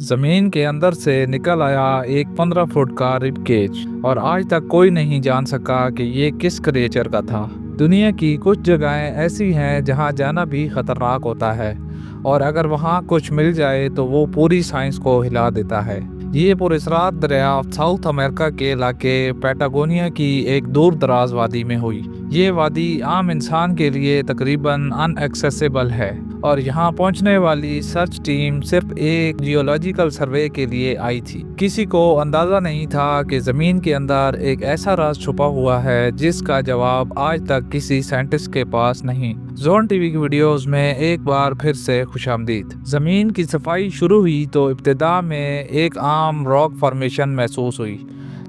जमीन के अंदर से निकल आया एक 15 फुट का रिब केज और आज तक कोई नहीं जान सका कि ये किस क्रिएचर का था। दुनिया की कुछ जगहें ऐसी हैं जहां जाना भी खतरनाक होता है और अगर वहां कुछ मिल जाए तो वो पूरी साइंस को हिला देता है। ये पुरस्रात दरियाफ्त साउथ अमेरिका के इलाके पैटागोनिया की एक दूर दराज वादी में हुई। ये वादी आम इंसान के लिए तकरीबन अनएक्सेसिबल है और यहाँ पहुँचने वाली सर्च टीम सिर्फ एक जियोलॉजिकल सर्वे के लिए आई थी। किसी को अंदाज़ा नहीं था कि ज़मीन के अंदर एक ऐसा राज छुपा हुआ है जिसका जवाब आज तक किसी साइंटिस्ट के पास नहीं। जोन टीवी की वीडियोस में एक बार फिर से खुशामदीद। ज़मीन की सफाई शुरू हुई तो इब्तिदा में एक आम रॉक फॉर्मेशन महसूस हुई,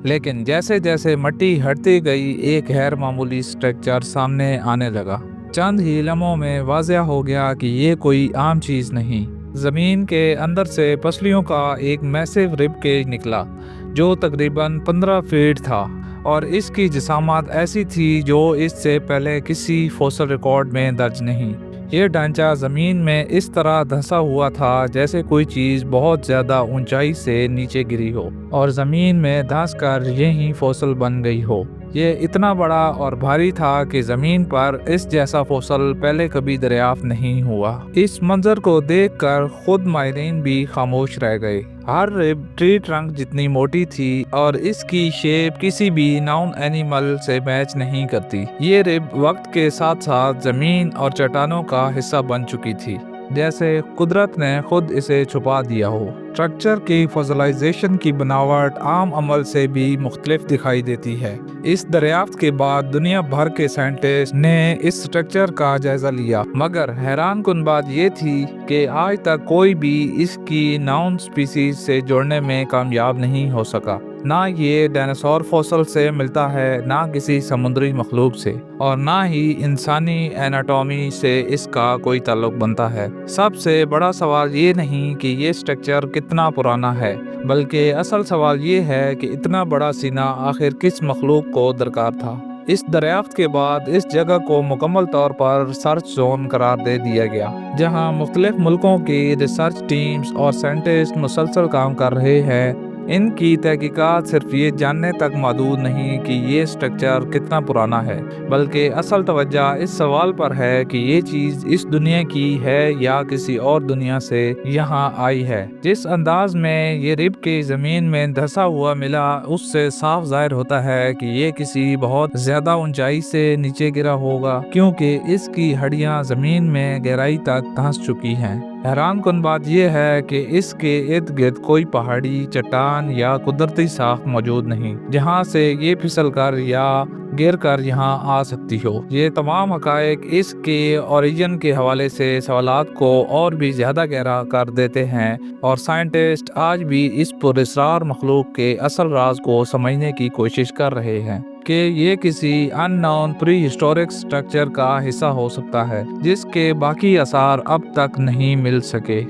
लेकिन जैसे जैसे मिट्टी हटती गई एक गैर मामूली स्ट्रक्चर सामने आने लगा। चंद ही लम्हों में वाज़ह हो गया कि ये कोई आम चीज़ नहीं। ज़मीन के अंदर से पसलियों का एक मैसिव रिब केज निकला जो तकरीबन 15 फीट था और इसकी जिसामत ऐसी थी जो इससे पहले किसी फॉसिल रिकॉर्ड में दर्ज नहीं। ये ढांचा ज़मीन में इस तरह धंसा हुआ था जैसे कोई चीज़ बहुत ज़्यादा ऊंचाई से नीचे गिरी हो और ज़मीन में धंस कर यही फॉसिल बन गई हो। ये इतना बड़ा और भारी था कि ज़मीन पर इस जैसा फॉसिल पहले कभी दरियाफ्त नहीं हुआ। इस मंजर को देखकर खुद माहिरीन भी खामोश रह गए। हर रिब ट्री ट्रंक जितनी मोटी थी और इसकी शेप किसी भी नाउन एनिमल से मैच नहीं करती। ये रिब वक्त के साथ साथ ज़मीन और चट्टानों का हिस्सा बन चुकी थी, जैसे कुदरत ने खुद इसे छुपा दिया हो। स्ट्रक्चर की फॉसिलाइजेशन की बनावट आम अमल से भी मुख्तलिफ दिखाई देती है। इस दरियाफ्त के बाद दुनिया भर के साइंटिस्ट ने इस स्ट्रक्चर का जायजा लिया, मगर हैरान कुन बात ये थी कि आज तक कोई भी इसकी नाउन स्पीसीज से जोड़ने में कामयाब नहीं हो सका। ना ये डायनासोर फॉसिल से मिलता है, ना किसी समुद्री मखलूक से, और ना ही इंसानी एनाटॉमी से इसका कोई ताल्लुक बनता है। सबसे बड़ा सवाल ये नहीं कि ये स्ट्रक्चर कितना पुराना है, बल्कि असल सवाल ये है कि इतना बड़ा सीना आखिर किस मखलूक को दरकार था। इस दरियाफ्त के बाद इस जगह को मुकम्मल तौर पर सर्च जोन करार दे दिया गया, जहां मुख्तलिफ मुल्कों की रिसर्च टीम्स और साइंटिस्ट मुसलसल काम कर रहे हैं। इनकी तहकीकात सिर्फ ये जानने तक महदूद नहीं कि ये स्ट्रक्चर कितना पुराना है, बल्कि असल तवज्जो इस सवाल पर है कि ये चीज़ इस दुनिया की है या किसी और दुनिया से यहाँ आई है। जिस अंदाज में ये रिब के ज़मीन में धंसा हुआ मिला, उससे साफ जाहिर होता है कि ये किसी बहुत ज़्यादा ऊंचाई से नीचे गिरा होगा, क्योंकि इसकी हड्डियाँ ज़मीन में गहराई तक धंस चुकी हैं। हैरान कुन बात यह है कि इसके इर्द गिर्द कोई पहाड़ी, चट्टान या कुदरती साख मौजूद नहीं जहां से ये फिसल कर या गिर कर यहाँ आ सकती हो। ये तमाम हकायक इसके ओरिजिन के हवाले से सवालात को और भी ज़्यादा गहरा कर देते हैं और साइंटिस्ट आज भी इस पुरस्रार मखलूक के असल राज को समझने की कोशिश कर रहे हैं कि ये किसी अननोन प्री हिस्टोरिक स्ट्रक्चर का हिस्सा हो सकता है जिसके बाकी आसार अब तक नहीं मिल सके।